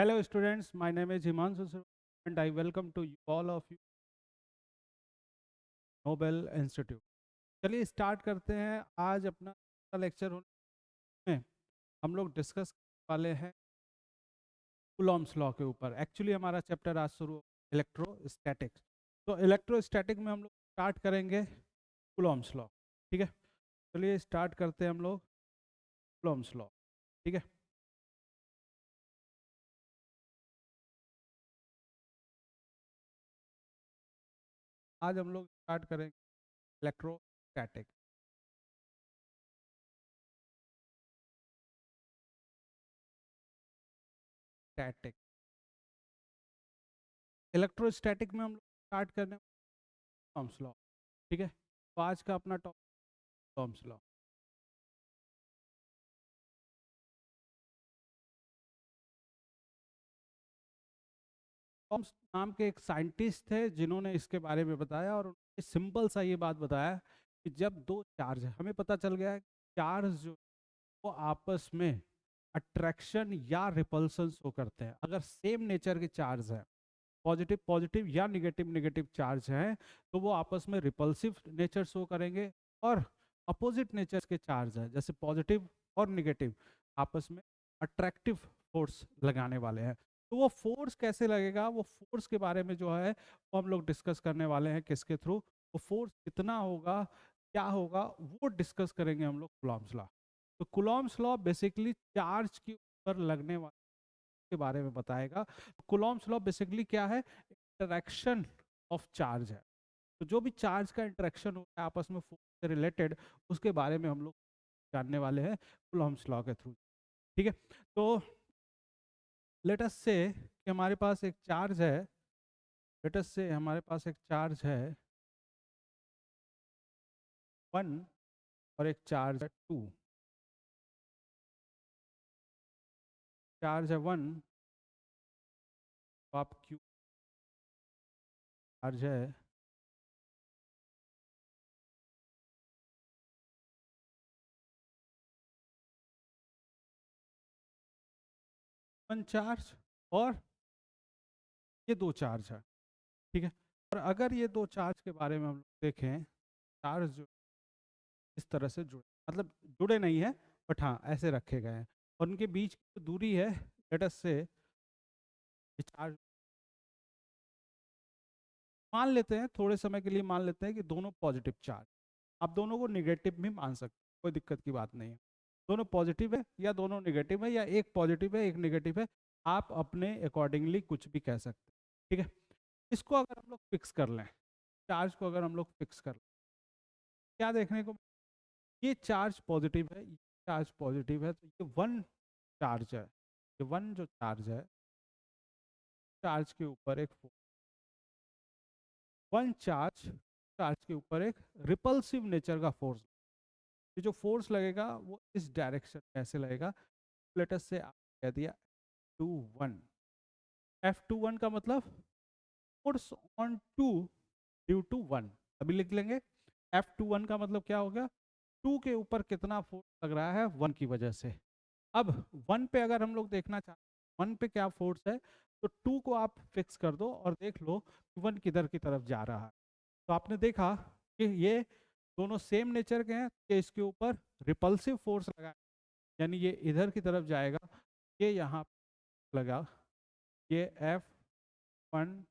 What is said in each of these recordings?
Hello students, my name is Himanshu Sir and I welcome to you, all of you Nobel institute. चलिए start करते हैं। आज अपना lecture में हम लोग डिस्कस करने वाले हैं कूलॉम्स लॉ के ऊपर। एक्चुअली हमारा चैप्टर आज शुरू इलेक्ट्रोस्टैटिक्स। तो इलेक्ट्रोस्टैटिक में हम लोग स्टार्ट करेंगे कूलॉम्स लॉ। ठीक है, चलिए स्टार्ट करते हैं हम लोग कूलॉम्स लॉ। ठीक है, आज हम लोग स्टार्ट करेंगे इलेक्ट्रोस्टैटिक। स्टैटिक इलेक्ट्रोस्टैटिक में हम लोग स्टार्ट करने कूलॉम्स लॉ। ठीक है, तो आज का अपना टॉपिक कूलॉम्स लॉ। कॉम्स नाम के एक साइंटिस्ट थे जिन्होंने इसके बारे में बताया, और उन्होंने सिंपल सा ये बात बताया कि जब दो चार्ज है, हमें पता चल गया है चार्ज जो वो आपस में अट्रैक्शन या रिपल्सन शो करते हैं। अगर सेम नेचर के चार्ज है, पॉजिटिव पॉजिटिव या निगेटिव निगेटिव चार्ज है, तो वो आपस में रिपल्सिव नेचर शो करेंगे। और अपोजिट नेचर के चार्ज है, जैसे पॉजिटिव और निगेटिव, आपस में अट्रैक्टिव फोर्स लगाने वाले हैं। तो वो फोर्स कैसे लगेगा, वो फोर्स के बारे में जो है वो हम लोग डिस्कस करने वाले हैं। किसके थ्रू? वो फोर्स कितना होगा, क्या होगा, वो डिस्कस करेंगे हम लोग कूलॉम्स लॉ। तो कूलॉम्स लॉ बेसिकली चार्ज के ऊपर लगने वाले के बारे में बताएगा। कूलॉम्स लॉ बेसिकली क्या है? इंटरेक्शन ऑफ चार्ज है। तो जो भी चार्ज का इंटरेक्शन होता है आपस में फोर्स से रिलेटेड, उसके बारे में हम लोग जानने वाले हैं कूलॉम्स लॉ के थ्रू। ठीक है, तो लेट अस से कि हमारे पास एक चार्ज है। लेट अस से हमारे पास एक चार्ज है 1 और एक चार्ज है 2। चार्ज है 1, तो आप क्यू। चार्ज है 1 चार्ज, और ये 2 चार्ज है। ठीक है, और अगर ये 2 चार्ज के बारे में हम लोग देखें, चार्ज जो इस तरह से जुड़े, मतलब जुड़े नहीं है, बट हाँ ऐसे रखे गए हैं, और उनके बीच की जो दूरी है, लेट अस से ये चार्ज, मान लेते हैं थोड़े समय के लिए, मान लेते हैं कि दोनों पॉजिटिव चार्ज। आप दोनों को निगेटिव भी मान सकते हैं, कोई दिक्कत की बात नहीं है। दोनों पॉजिटिव है या दोनों निगेटिव है, या एक पॉजिटिव है एक निगेटिव है, आप अपने अकॉर्डिंगली कुछ भी कह सकते हैं। ठीक है, इसको अगर हम लोग फिक्स कर लें, चार्ज को अगर हम लोग फिक्स कर लें, क्या देखने को? ये चार्ज पॉजिटिव है, ये चार्ज पॉजिटिव है, तो ये 1 चार्ज है। ये 1 जो चार्ज है, चार्ज के ऊपर एक 1 चार्ज, चार्ज के ऊपर एक रिपल्सिव नेचर का फोर्स। ये जो फोर्स लगेगा वो इस डायरेक्शन में ऐसे लगेगा। लेटस से आप कह दिया 2 1। F21 का मतलब फोर्स ऑन 2 ड्यू टू 1। अभी लिख लेंगे, F21 का मतलब क्या हो गया? 2 के ऊपर कितना फोर्स लग रहा है 1 की वजह से। अब 1 पे अगर हम लोग देखना चाहते हैं 1 पे क्या फोर्स है, तो 2 को आप फिक्स कर दो और देख लो कि 1 किधर की तरफ जा रहा है। तो आपने देखा कि ये दोनों सेम नेचर के हैं, कि इसके ऊपर रिपल्सिव फोर्स लगा है, यानी ये इधर की तरफ जाएगा, ये यहाँ लगा, ये F12।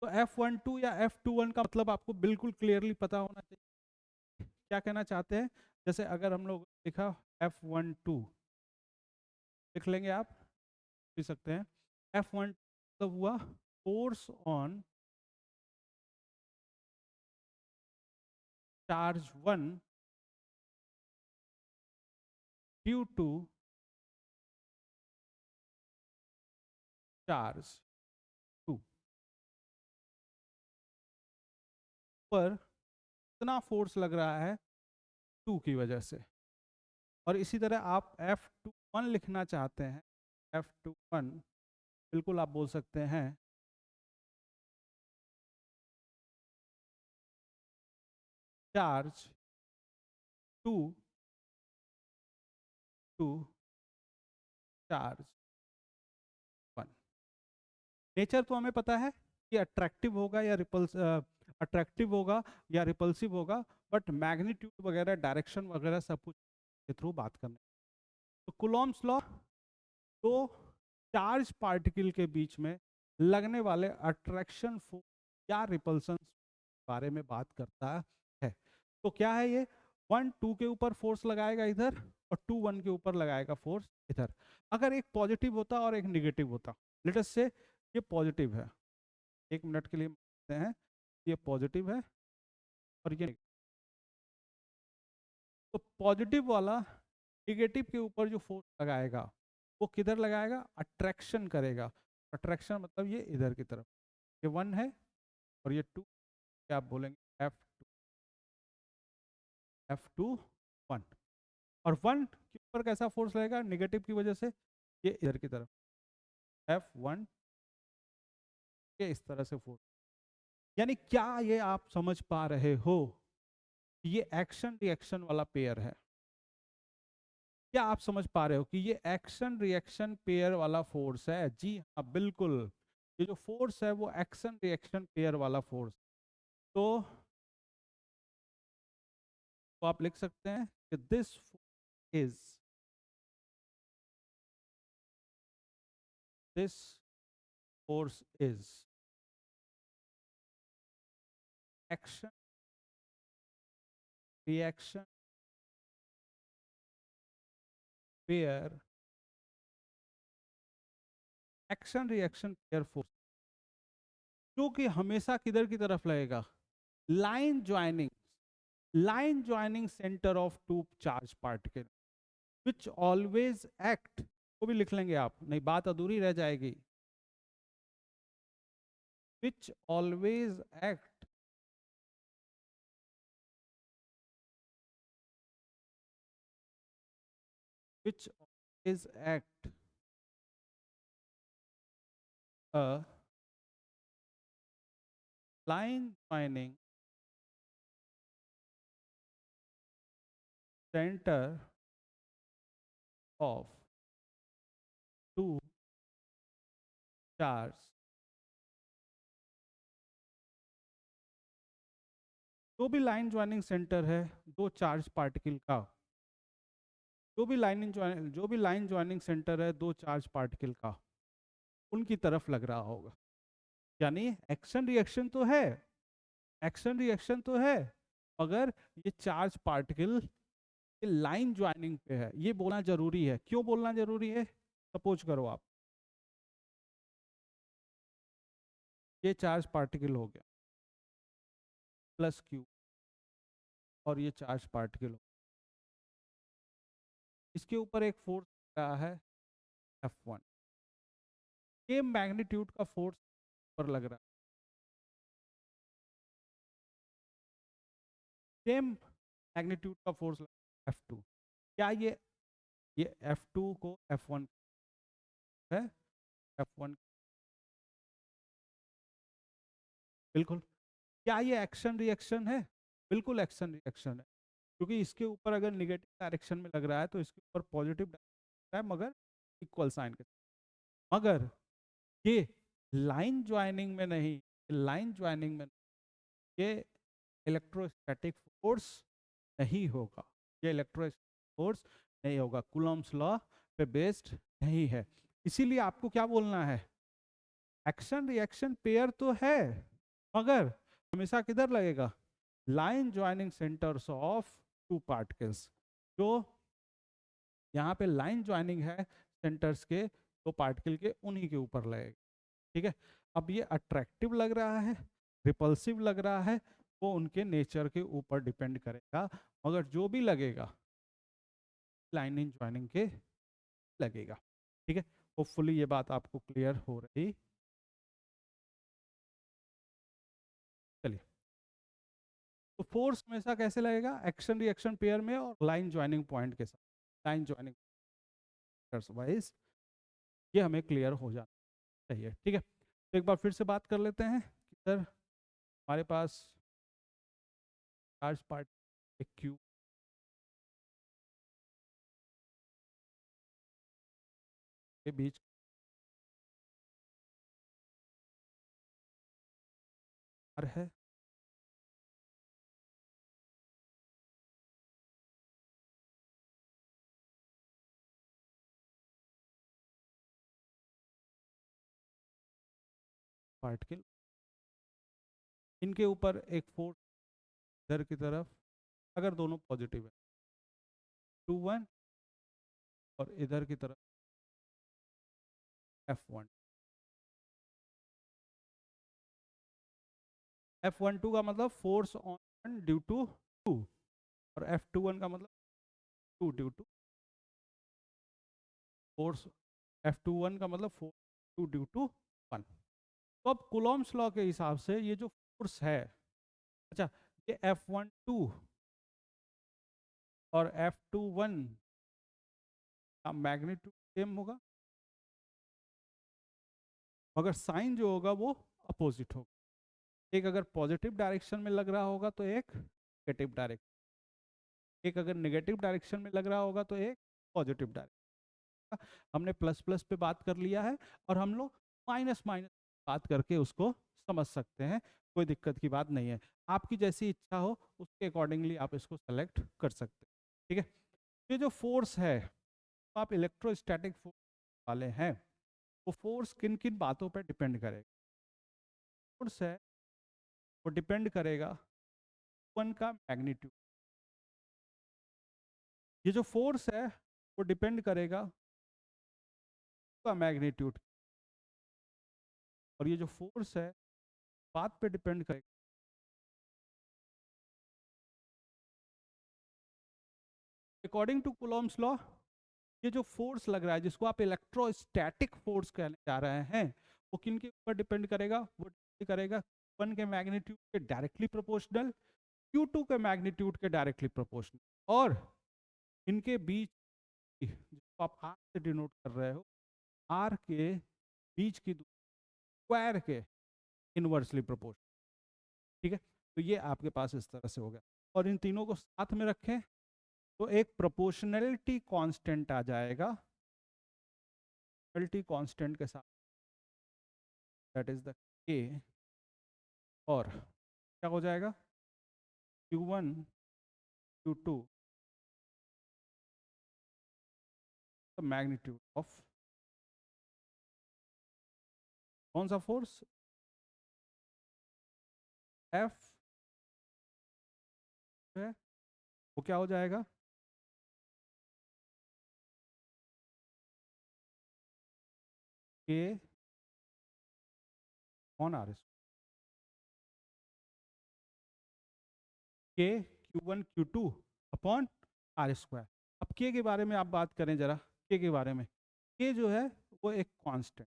तो F12 या F21 का मतलब आपको बिल्कुल क्लियरली पता होना चाहिए, क्या कहना चाहते हैं। जैसे अगर हम लोग लिखा F12, लिख लेंगे, आप लिख सकते हैं F1 मतलब हुआ force on charge 1 due to charge 2 पर इतना फोर्स लग रहा है 2 की वजह से। और इसी तरह आप F21 लिखना चाहते हैं, F21 बिल्कुल आप बोल सकते हैं चार्ज 2 2 चार्ज 1। नेचर तो हमें पता है कि अट्रैक्टिव होगा या रिपल्सिव होगा, बट मैग्नीट्यूड वगैरह, डायरेक्शन वगैरह सब कुछ के थ्रू बात करना। तो कुलॉम्स लॉ तो चार्ज पार्टिकल के बीच में लगने वाले अट्रैक्शन फोर्स या रिपल्सन बारे में बात करता है। तो क्या है ये, 1 2 के ऊपर फोर्स लगाएगा इधर, और 2 1 के ऊपर लगाएगा फोर्स इधर। अगर एक पॉजिटिव होता और एक निगेटिव होता, लेट अस से ये पॉजिटिव है, 1 मिनट के लिए मानते हैं ये पॉजिटिव है और ये negative। तो पॉजिटिव वाला निगेटिव के ऊपर जो फोर्स लगाएगा वो किधर लगाएगा, अट्रैक्शन करेगा। अट्रैक्शन मतलब ये इधर की तरफ, ये 1 है और ये 2, क्या आप बोलेंगे F2 1। और 1 के ऊपर कैसा फोर्स लगेगा निगेटिव की वजह से, ये इधर की तरफ F1, ये इस तरह से फोर्स। यानी क्या ये आप समझ पा रहे हो, ये एक्शन रिएक्शन वाला पेयर है। क्या आप समझ पा रहे हो कि ये एक्शन रिएक्शन पेयर वाला फोर्स है? जी हाँ, बिल्कुल। ये जो फोर्स है वो एक्शन रिएक्शन पेयर वाला फोर्स। तो आप लिख सकते हैं कि is this force is action reaction pair, action reaction pair force, जो कि हमेशा किधर की तरफ लगेगा, line joining centre of two charge particle which always act, को भी लिख लेंगे आप, नहीं बात अधूरी रह जाएगी, which always act which always act a line joining center of two charge। जो भी लाइन ज्वाइनिंग सेंटर है दो चार्ज पार्टिकल का, जो भी लाइन ज्वाइनिंग सेंटर है दो चार्ज पार्टिकल का, उनकी तरफ लग रहा होगा। यानी एक्शन रिएक्शन तो है, एक्शन रिएक्शन तो है, मगर ये चार्ज पार्टिकल लाइन ज्वाइनिंग पे है, ये बोलना जरूरी है। क्यों बोलना जरूरी है? सपोज करो आप, ये चार्ज पार्टिकल हो गया प्लस क्यू, और ये चार्ज पार्टिकल, इसके ऊपर एक फोर्स रहा है F1, सेम मैग्नीट्यूड का फोर्स पर लग रहा है, सेम मैग्नीट्यूड का फोर्स F2। क्या ये F2 को F1 है, F1 बिल्कुल। क्या ये एक्शन रिएक्शन है? बिल्कुल एक्शन रिएक्शन है, क्योंकि इसके ऊपर अगर निगेटिव डायरेक्शन में लग रहा है तो इसके ऊपर पॉजिटिव है, मगर इक्वल साइन के, मगर ये लाइन ज्वाइनिंग में नहीं, लाइन ज्वाइनिंग में ये इलेक्ट्रोस्टैटिक फोर्स नहीं होगा, ये इलेक्ट्रोस्टैटिक फोर्स नहीं होगा, कूलॉम्स लॉ पे बेस्ड नहीं है। इसीलिए आपको क्या बोलना है, एक्शन रिएक्शन पेयर तो है, मगर हमेशा किधर लगेगा, line joining centres of two particles. जो यहाँ पे लाइन ज्वाइनिंग है सेंटर्स के दो पार्टिकल के, उन्हीं के ऊपर लगेगा। ठीक है, अब ये अट्रैक्टिव लग रहा है, रिपल्सिव लग रहा है, वो उनके नेचर के ऊपर डिपेंड करेगा, मगर जो भी लगेगा लाइनिंग ज्वाइनिंग के लगेगा। ठीक है, होपफुली ये बात आपको क्लियर हो रही। चलिए, तो फोर्स हमेशा कैसे लगेगा, एक्शन रिएक्शन पेयर में और लाइन ज्वाइनिंग पॉइंट के साथ, लाइन ज्वाइनिंग वाइज, ये हमें क्लियर हो जाना चाहिए। ठीक है, तो एक बार फिर से बात कर लेते हैं कि सर हमारे पास चार्ज पार्ट एक क्यू, के बीच है। पार्टिकल इनके ऊपर एक फोर्स इधर की तरफ, अगर दोनों पॉजिटिव है 2 1, और इधर की तरफ F1। F12 का मतलब फोर्स ऑन ड्यू टू 2, और F21 का मतलब 2 ड्यू टू फोर्स। F21 का मतलब फोर्स 2 ड्यू टू 1। तो अब कूलॉम्स लॉ के हिसाब से ये जो फोर्स है, अच्छा, ये F12 और F21 का मैग्नीट्यूड सेम होगा, मगर साइन जो होगा वो अपोजिट होगा। एक अगर पॉजिटिव डायरेक्शन में लग रहा होगा तो एक नेगेटिव डायरेक्शन, एक अगर नेगेटिव डायरेक्शन में लग रहा होगा तो एक पॉजिटिव डायरेक्शन। हमने प्लस प्लस पे बात कर लिया है, और हम लोग माइनस माइनस बात करके उसको समझ सकते हैं, कोई दिक्कत की बात नहीं है। आपकी जैसी इच्छा हो उसके अकॉर्डिंगली आप इसको सेलेक्ट कर सकते हैं, ठीक है। ये जो फोर्स है, तो आप इलेक्ट्रोस्टैटिक फोर्स वाले हैं, वो फोर्स किन किन बातों पर डिपेंड करेगा? फोर्स है वो डिपेंड करेगा वन का मैग्नीट्यूड। ये जो फोर्स है वो डिपेंड करेगा का मैग्नीट्यूड, और ये जो फोर्स है बात पे डिपेंड करेगा। अकॉर्डिंग टू कूलॉम्स लॉ, ये जो फोर्स लग रहा है जिसको आप इलेक्ट्रोस्टैटिक फोर्स कहने जा रहे हैं, वो किन के ऊपर डिपेंड करेगा? वो डिपेंड करेगा वन के मैग्नीट्यूड के डायरेक्टली प्रोपोर्शनल, Q2 के मैग्नीट्यूड के डायरेक्टली प्रोपोर्शनल, और इनके बीच जिसको आप R से डिनोट कर रहे हो, R के बीच की स्क्वायर के इनवर्सली प्रोपोर्शनल, ठीक है। तो ये आपके पास इस तरह से हो गया, और इन तीनों को साथ में रखें तो एक प्रोपोर्शनैलिटी कांस्टेंट आ जाएगा, प्रोपोर्शनैलिटी कांस्टेंट के साथ, दैट इज द K, और क्या हो जाएगा? Q1 Q2 the magnitude of कौन सा फोर्स? F है, वो क्या हो जाएगा? K on R, K Q1 Q2 upon R square. अब K के बारे में आप बात करें जरा, K के बारे में। K जो है वो एक कांस्टेंट,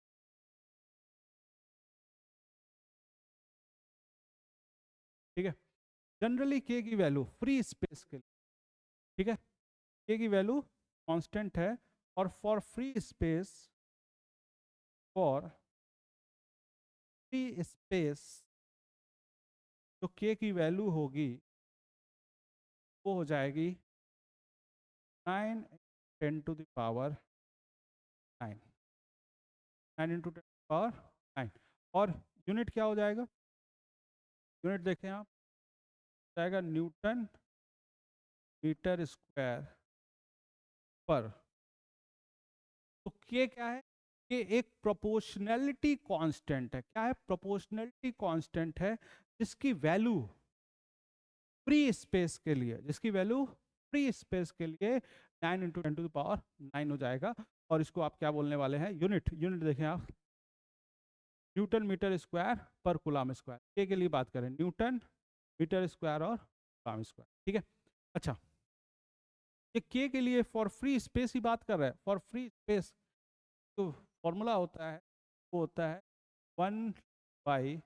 ठीक है। जनरली K की वैल्यू फ्री स्पेस के लिए, ठीक है, K की वैल्यू कांस्टेंट है, और फॉर फ्री स्पेस, जो K की वैल्यू होगी वो हो जाएगी 9 10 to the power 9, 9 into 10 power 9, और यूनिट क्या हो जाएगा? यूनिट देखें आप, जाएगा न्यूटन मीटर स्क्वायर पर। तो K क्या है? K एक प्रोपोर्शनैलिटी कांस्टेंट है। क्या है? प्रोपोर्शनैलिटी कांस्टेंट है, जिसकी वैल्यू फ्री स्पेस के लिए, जिसकी वैल्यू फ्री स्पेस के लिए 9 इंटू 10 टू द पावर 9 हो जाएगा। और इसको आप क्या बोलने वाले हैं? यूनिट। यूनिट देखें आप, न्यूटन मीटर स्क्वायर पर कूलम स्क्वायर। K के लिए बात करें, न्यूटन मीटर स्क्वायर और कूलम स्क्वायर, ठीक है। अच्छा, ये K के लिए फॉर फ्री स्पेस ही बात कर रहे हैं। फॉर फ्री स्पेस तो फॉर्मूला होता है, वो होता है 1/पाई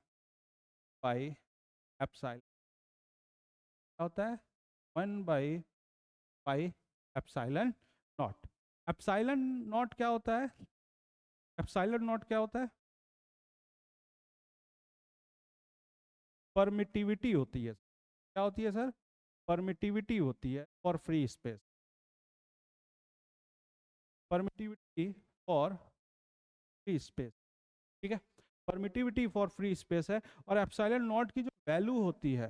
एप्सिलॉन। क्या होता है? 1/पाई एप्सिलॉन नॉट। एप्सिलॉन नॉट क्या होता है? एप्सिलॉन नॉट क्या होता है? परमिटिविटी होती है। क्या होती है सर? परमिटिविटी होती है for free space. Permittivity for free space, ठीक है। परमिटिविटी फॉर फ्री स्पेस है। और एप्सिलॉन नॉट की जो वैल्यू होती है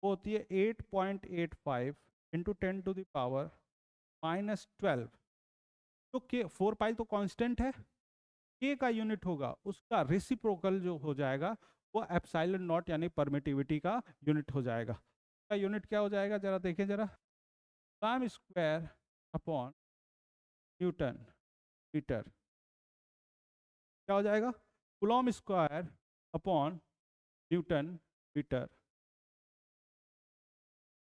वो होती है 8.85 इंटू 10⁻⁻12। तो के 4 पाई तो कांस्टेंट है, के का यूनिट होगा उसका रेसिप्रोकल जो हो जाएगा वो एप्सिलॉन नॉट यानी परमिटिविटी का यूनिट हो जाएगा। का यूनिट क्या हो जाएगा जरा देखें जरा, coulomb square upon newton metre. क्या हो जाएगा, coulomb square upon newton metre.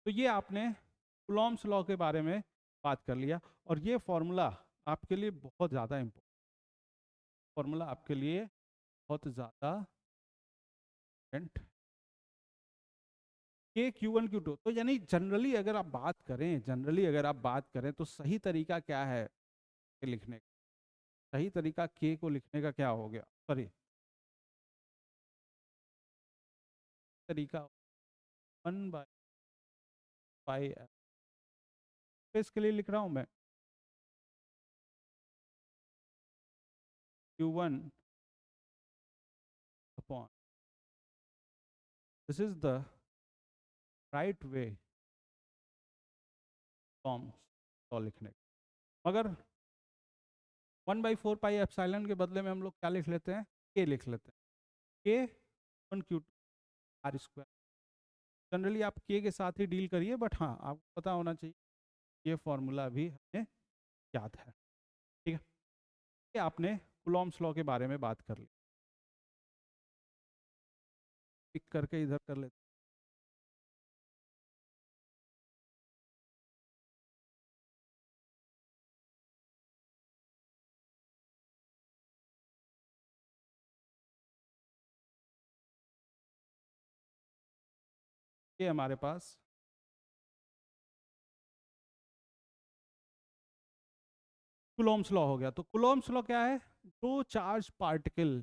तो ये आपने कूलॉम्स लॉ के बारे में बात कर लिया। और ये फॉर्मूला आपके लिए बहुत ज़्यादा इम्पोर्टेंट, फॉर्मूला आपके लिए बहुत ज़्यादा इम्पोर्टेंट। के Q1 Q2, तो यानी जनरली अगर आप बात करें, जनरली अगर आप बात करें तो सही तरीका क्या है के लिखने का, सही तरीका के को लिखने का क्या हो गया, सॉरी तरीका 1/π इसके लिए लिख रहा हूं मैं Q1 upon, this is the right way form law लिखने का। मगर 1/4 पाई एप्सिलॉन के बदले में हम लोग क्या लिख लेते हैं, के लिख लेते हैं, के Q1 Q2 are square. Generally आप के साथ ही डील करिए, बट हाँ आपको पता होना चाहिए ये फॉर्मूला भी हमें याद है, ठीक है। ये आपने कूलॉम्स लॉ के बारे में बात कर ली। पिक करके इधर कर लेते हैं। ये हमारे पास कूलॉम्स लॉ हो गया। तो कूलॉम्स लॉ क्या है, दो चार्ज पार्टिकल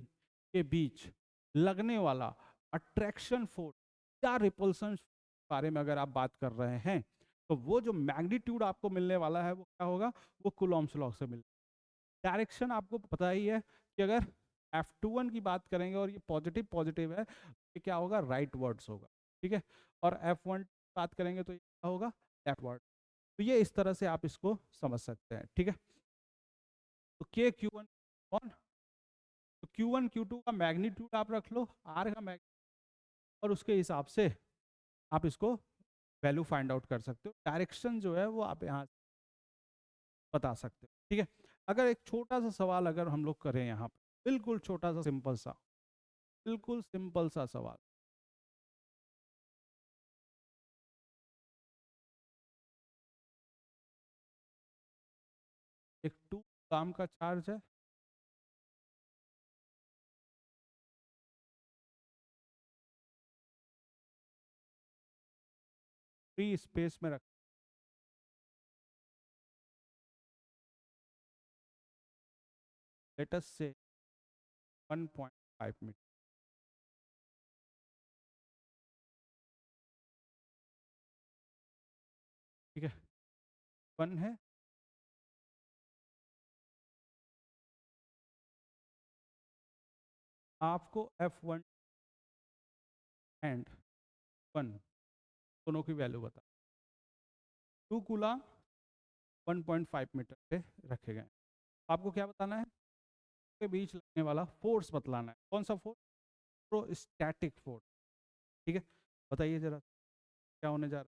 के बीच लगने वाला अट्रैक्शन फोर्स या रिपल्सन बारे में अगर आप बात कर रहे हैं तो वो जो मैग्नीट्यूड आपको मिलने वाला है वो क्या होगा, वो कूलॉम्स लॉ से मिल। डायरेक्शन आपको पता ही है कि अगर F21 की बात करेंगे और ये पॉजिटिव पॉजिटिव है, ये क्या होगा, राइट वर्ड्स होगा, ठीक है। और F1 बात करेंगे तो ये क्या होगा, लेफ्ट वर्ड। तो ये इस तरह से आप इसको समझ सकते हैं, ठीक है। तो के Q1 कौन, तो Q1 Q2 का मैग्नीट्यूड आप रख लो, आर का मैग्नीट्यूड, और उसके हिसाब से आप इसको वैल्यू फाइंड आउट कर सकते हो। डायरेक्शन जो है वो आप यहाँ बता सकते हो, ठीक है। अगर एक छोटा सा सवाल अगर हम लोग करें यहाँ पे, बिल्कुल छोटा सा सिंपल सा, बिल्कुल सिंपल सा सवाल, एक 2 काम का चार्ज है, फ्री स्पेस में रख, लेट अस से 1.5 मीटर, ठीक है। 1 है, आपको F1 एंड 1 दोनों की वैल्यू बता, 2 कूलम 1.5 मीटर पे रखे गए। आपको क्या बताना है, के बीच लगने वाला फोर्स बतलाना है। कौन सा फोर्स, प्रोस्टैटिक फोर्स, ठीक है। बताइए जरा क्या होने जा रहा है।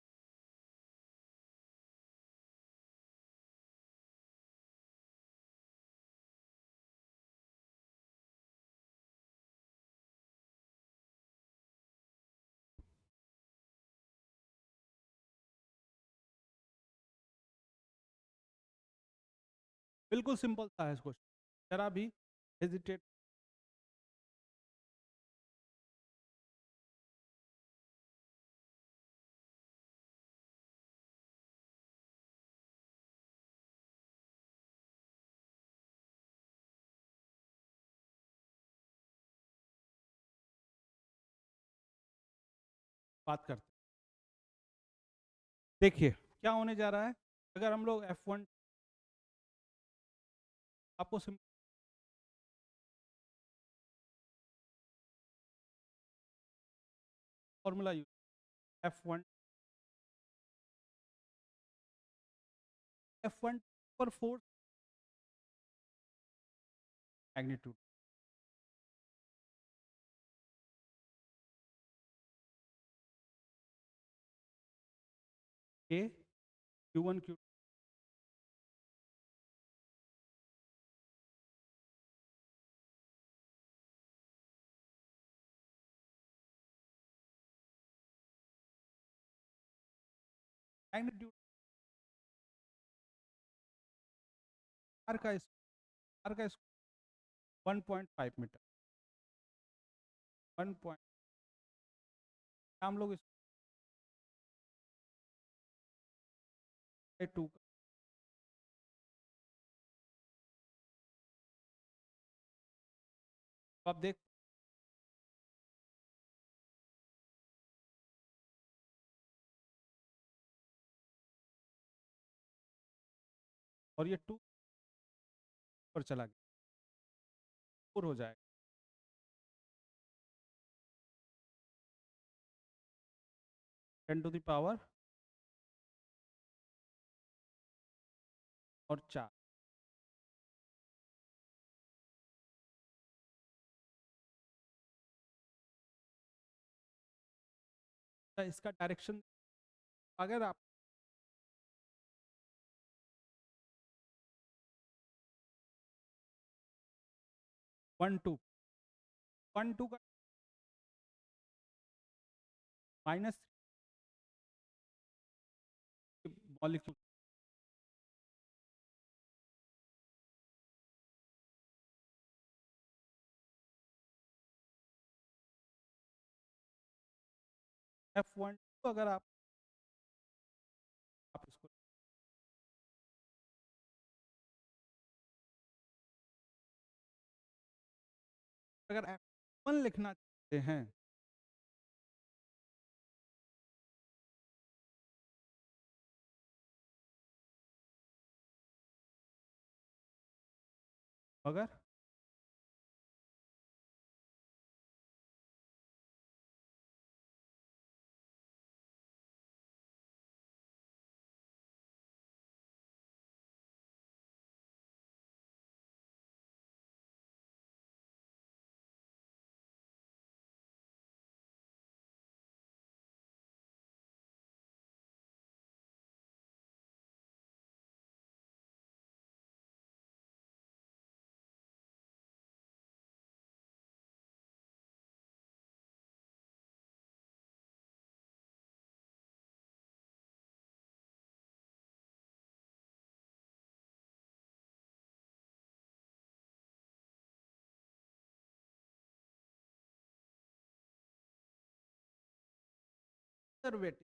बिल्कुल सिंपल सा है क्वेश्चन, जरा भी हेजिटेट, बात करते हैं। देखिए क्या होने जा रहा है, अगर हम लोग F1, आपको फॉर्मूला यूज, F1 पर force magnitude, a Q1 Q magnitude r का 1.5 मीटर, 1 पॉइंट, हम लोग इस 2 आप देख, और ये 2 पर चला गया, 4 हो जाएगा, 10⁻⁴ और 4, इसका डायरेक्शन अगर आप 1 2 1 2 का माइनस मॉलिक्यूल, F1 अगर आप इसको अगर F1 लिखना चाहते हैं, अगर कंजर्वेटिव,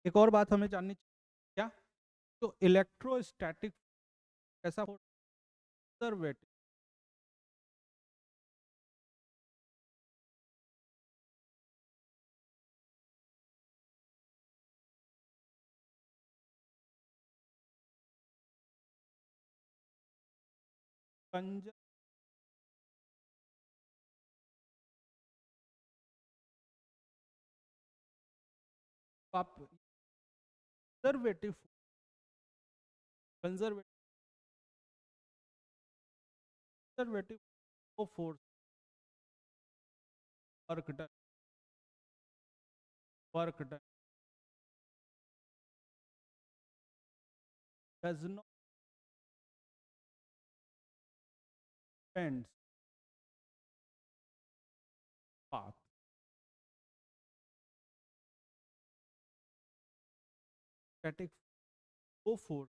एक और बात हमें जाननी चाहिए क्या, तो इलेक्ट्रोस्टैटिक कैसा कंजर्वेटिव, कंजर्वेटिव आप कंजर्वेटिव कंजर्वेटिव कंजर्वेटिव वो force work done does not depends path, static वो फोर्स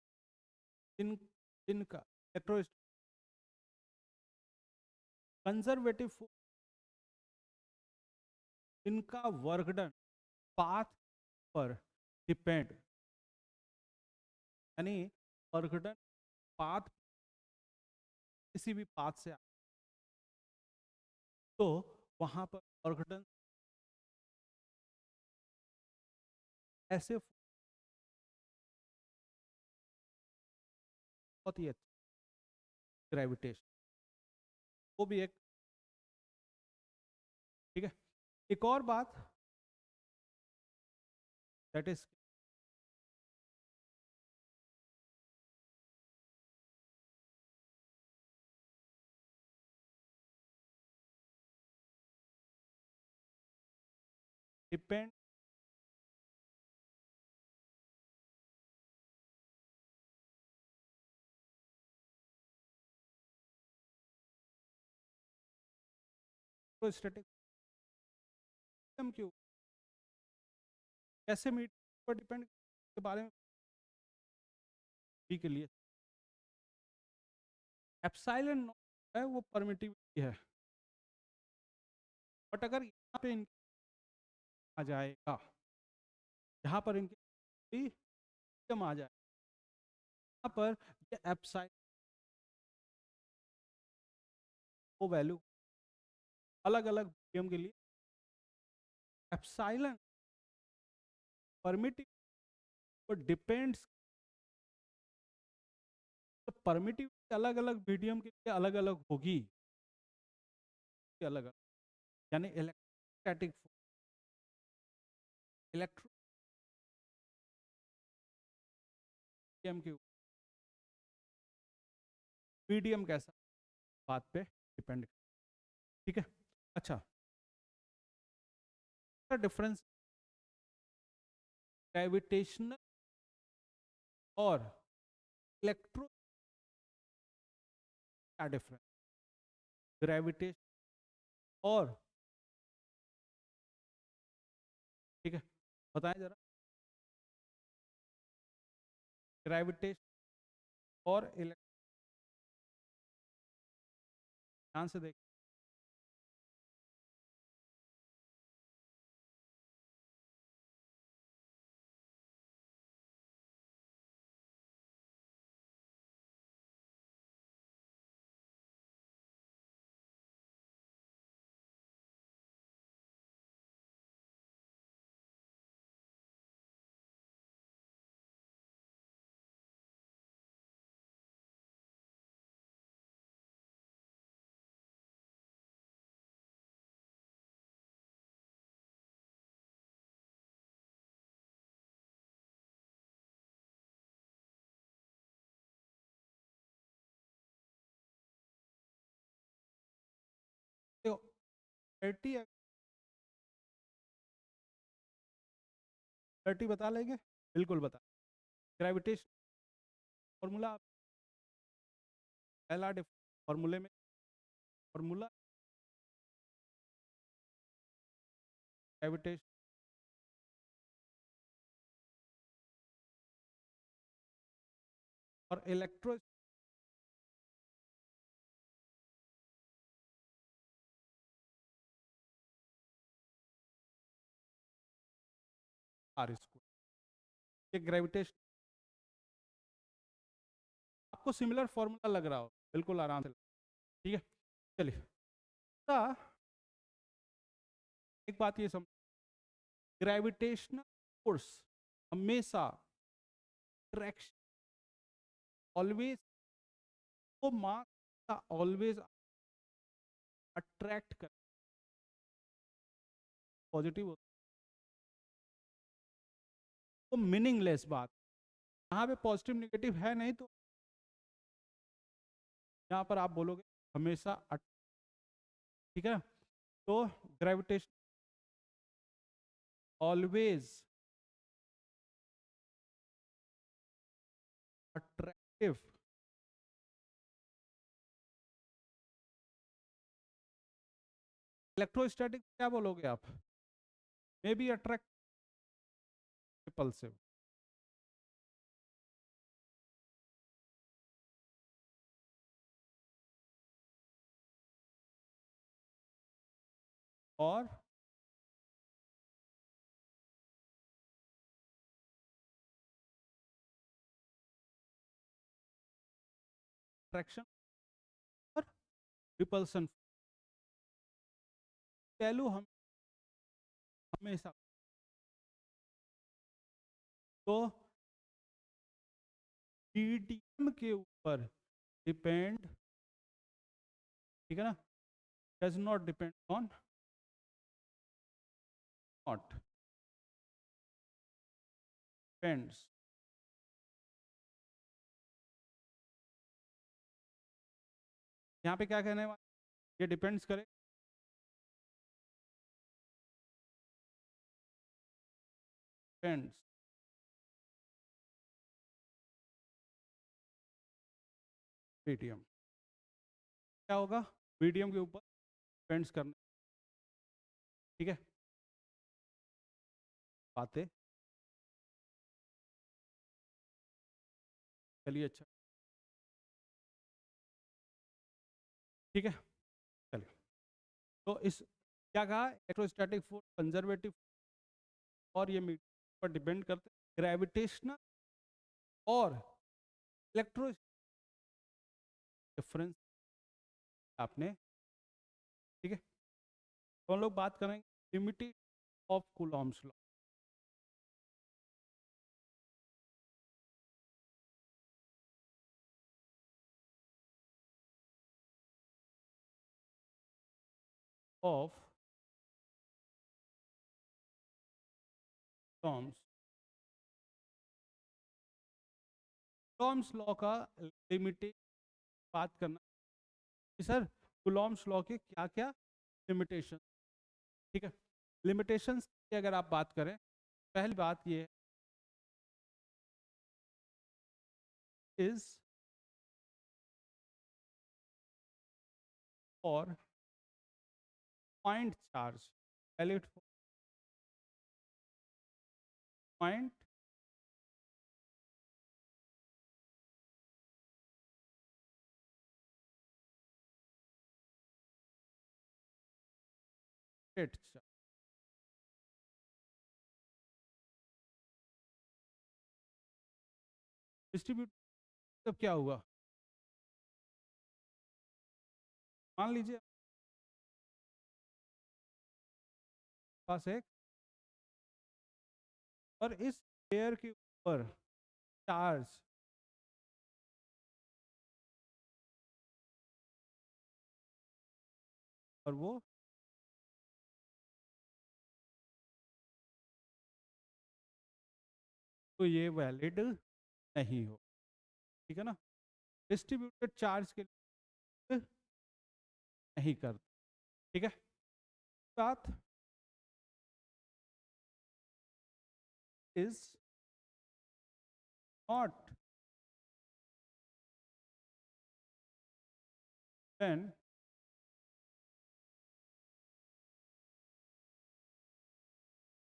इन इनका इलेक्ट्रो कंजर्वेटिव इनका वर्क डन पाथ पर डिपेंड, यानी वर्क डन पाथ किसी भी पाथ से तो वहां पर वर्क डन ऐसे बहुत ही अच्छा, ग्रेविटेशन वो भी एक, ठीक है। एक और बात दैट इज डिपेंड स्टैटिक क्यों कैसे मीट पर डिपेंड के बारे में के लिए एप्सिलॉन है वो परमिटिविटी है, बट अगर यहाँ पे इनके आ जाएगा, यहाँ पर इनके फ्रीडम आ जाए, यहाँ पर ये एप्सिलॉन को वैल्यू अलग अलग मीडियम के लिए एप्सिलॉन परमिटिव पर डिपेंड्स, तो परमिटिविटी अलग अलग मीडियम के लिए अलग अलग होगी, अलग अलग, यानी इलेक्ट्रोस्टैटिक इलेक्ट्रो के मीडियम कैसा बात पे डिपेंड, ठीक है। अच्छा, डिफरेंस ग्रेविटेशनल और इलेक्ट्रो, क्या डिफरेंस ग्रेविटेशन और, ठीक है बताएं जरा, ग्रेविटेशन और ध्यान से देख, देखो 30 30 बता लेंगे, बिल्कुल बता, ग्रेविटेशन फॉर्मूला पहला फॉर्मूले में फॉर्मूला ग्रेविटेशन और इलेक्ट्रो आर स्क्वायर, ये ग्रेविटेशन आपको सिमिलर फॉर्मूला लग रहा हो, बिल्कुल आराम से, ठीक है। चलिए, एक बात ये समझ, ग्रेविटेशनल फोर्स हमेशा ट्रैक्शन ऑलवेज, वो मास ऑलवेज अट्रैक्ट कर पॉजिटिव होता है, तो मीनिंगलेस बात, यहाँ पे पॉजिटिव नेगेटिव है नहीं, तो यहाँ पर आप बोलोगे हमेशा ठीक है, तो ग्रेविटेशन ऑलवेज अट्रैक्टिव, इलेक्ट्रोस्टैटिक क्या बोलोगे आप, मे बी अट्रैक्ट रिपल्सिव, और अट्रैक्शन और रिपल्सन वैल्यू हम हमेशा, तो मीडियम के ऊपर डिपेंड, ठीक है ना, does not depend on not, depends. यहाँ पे क्या कहने वाला, ये डिपेंड्स करे, डिपेंड्स मीडियम, क्या होगा, मीडियम के ऊपर डिपेंड्स करना। ठीक है, बातें, चलिए अच्छा, ठीक है, चलिए। तो इस क्या कहा, इलेक्ट्रोस्टैटिक फोर्स, कंजर्वेटिव, और ये मीडियम पर डिपेंड करते हैं, ग्रेविटेशनल और इलेक्ट्रो डिफरेंस आपने। ठीक है, तो हम लोग बात करेंगे limited of Coulomb's law. Of Coulomb's, Coulomb's law का लिमिटेड बात करना कि सर कूलॉम्स लॉ के क्या क्या लिमिटेशन। ठीक है, लिमिटेशंस की अगर आप बात करें, पहली बात ये इज और point charge, valid for point charge. Distribute तब क्या हुआ, मान लीजिए पास एक, और इस पेयर के ऊपर चार्ज और वो तो ये वैलिड नहीं हो। ठीक है ना, डिस्ट्रीब्यूटेड चार्ज के लिए नहीं कर। ठीक है, बात is not when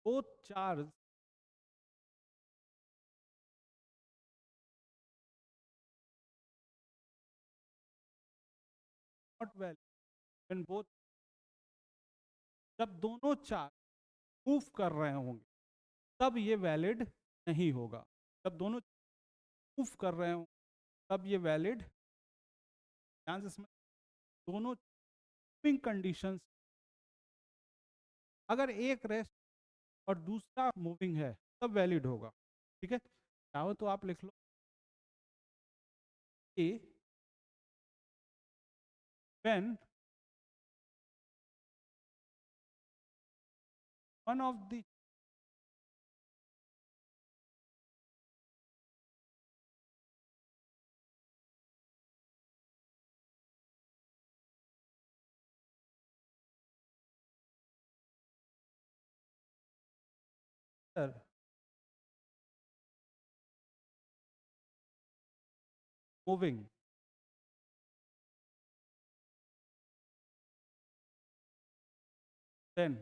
both charge not valid, when both, जब दोनों चार्ज मूव कर रहे होंगे तब ये वैलिड नहीं होगा। जब दोनों मूव कर रहे हों तब ये वैलिड, ध्यान से समझ, दोनों मूविंग कंडीशंस, अगर एक रेस्ट और दूसरा मूविंग है तब वैलिड होगा। ठीक है, चाहो तो आप लिख लो कि when one of the moving, then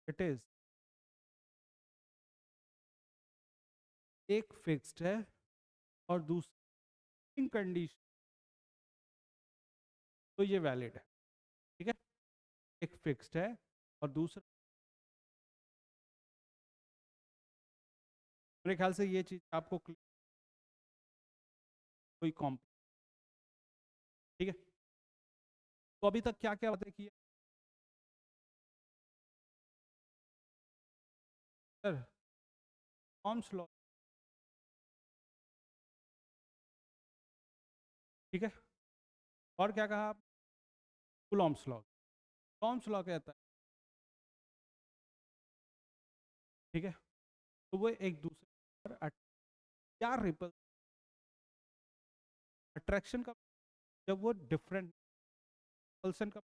it is एक फिक्स्ड है और दूसरी कंडीशन, तो ये वैलिड है। ठीक है, एक फिक्स्ड है और दूसरा, मेरे ख्याल से ये चीज आपको कोई कॉम्प। ठीक है, तो अभी तक क्या क्या बातें की है सर, कॉम्स लॉ। ठीक है, और क्या कहा आप, कूलॉम्स लॉ, कूलॉम्स लॉ कहता है। ठीक है, तो वो एक दूसरे पर क्या रिपल अट्रैक्शन का, जब वो डिफरेंट रिपल्सन का,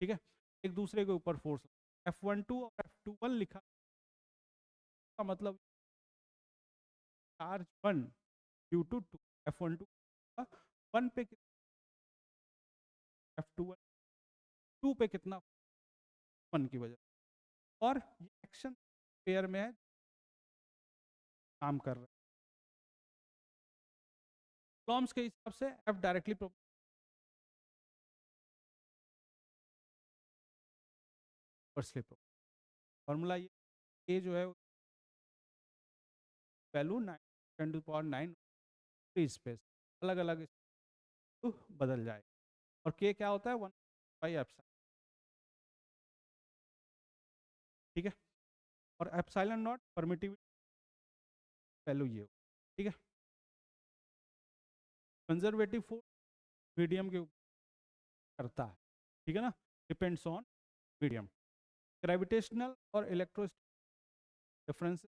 ठीक है, एक दूसरे के ऊपर फोर्स, F12 और F21 लिखा का मतलब चार्ज 1 ड्यू टू 2, F12 1 पे F21 2 पे कितना 1 की वजह, और ये एक्शन पेयर में है, काम कर रहे हैं। कूलॉम्स के हिसाब से F डायरेक्टली स्लिप, फॉर्मूला ये जो है वैल्यू 9 फ्री स्पेस अलग अलग बदल जाए, और के क्या होता है 1/एप्सिलॉन, ठीक है, और एप्सिलॉन नॉट परमिटिविटी वैल्यू ये, ठीक है। कंजर्वेटिव फोर्स मीडियम के ऊपर करता है, ठीक है ना, डिपेंड्स ऑन मीडियम। ग्रेविटेशनल और इलेक्ट्रोस्टैटिक डिफरेंस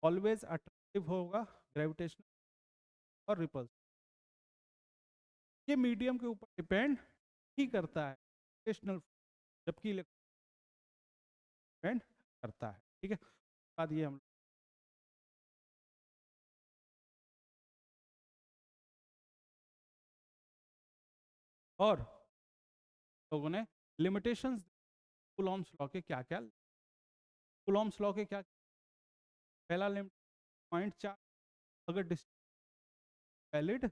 ऑलवेज अट्रैक्टिव होगा, ग्रेविटेशनल और रिपल्स, ये मीडियम के ऊपर डिपेंड ही करता है, ग्रेविटेशनल जबकि डिपेंड करता है, ठीक है। बाद ये हम और लोगों ने लिमिटेशंस कूलॉम्स लॉ के क्या क्या, कूलॉम्स लॉ के क्या, पहला लिमिट 0.4 अगर वैलिड,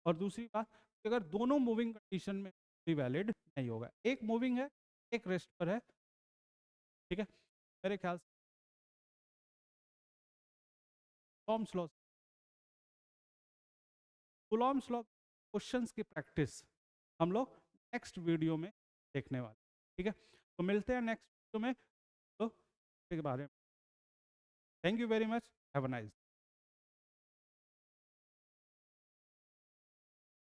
और दूसरी बात कि अगर दोनों मूविंग कंडीशन में भी वैलिड नहीं होगा, एक मूविंग है एक रेस्ट पर है, ठीक है। मेरे ख्याल से Coulomb's law, Coulomb's law questions की प्रैक्टिस हम लोग नेक्स्ट वीडियो में देखने वाले, ठीक है। तो मिलते हैं नेक्स्ट वीडियो में, तो के बारे में। Thank you very much, have a nice.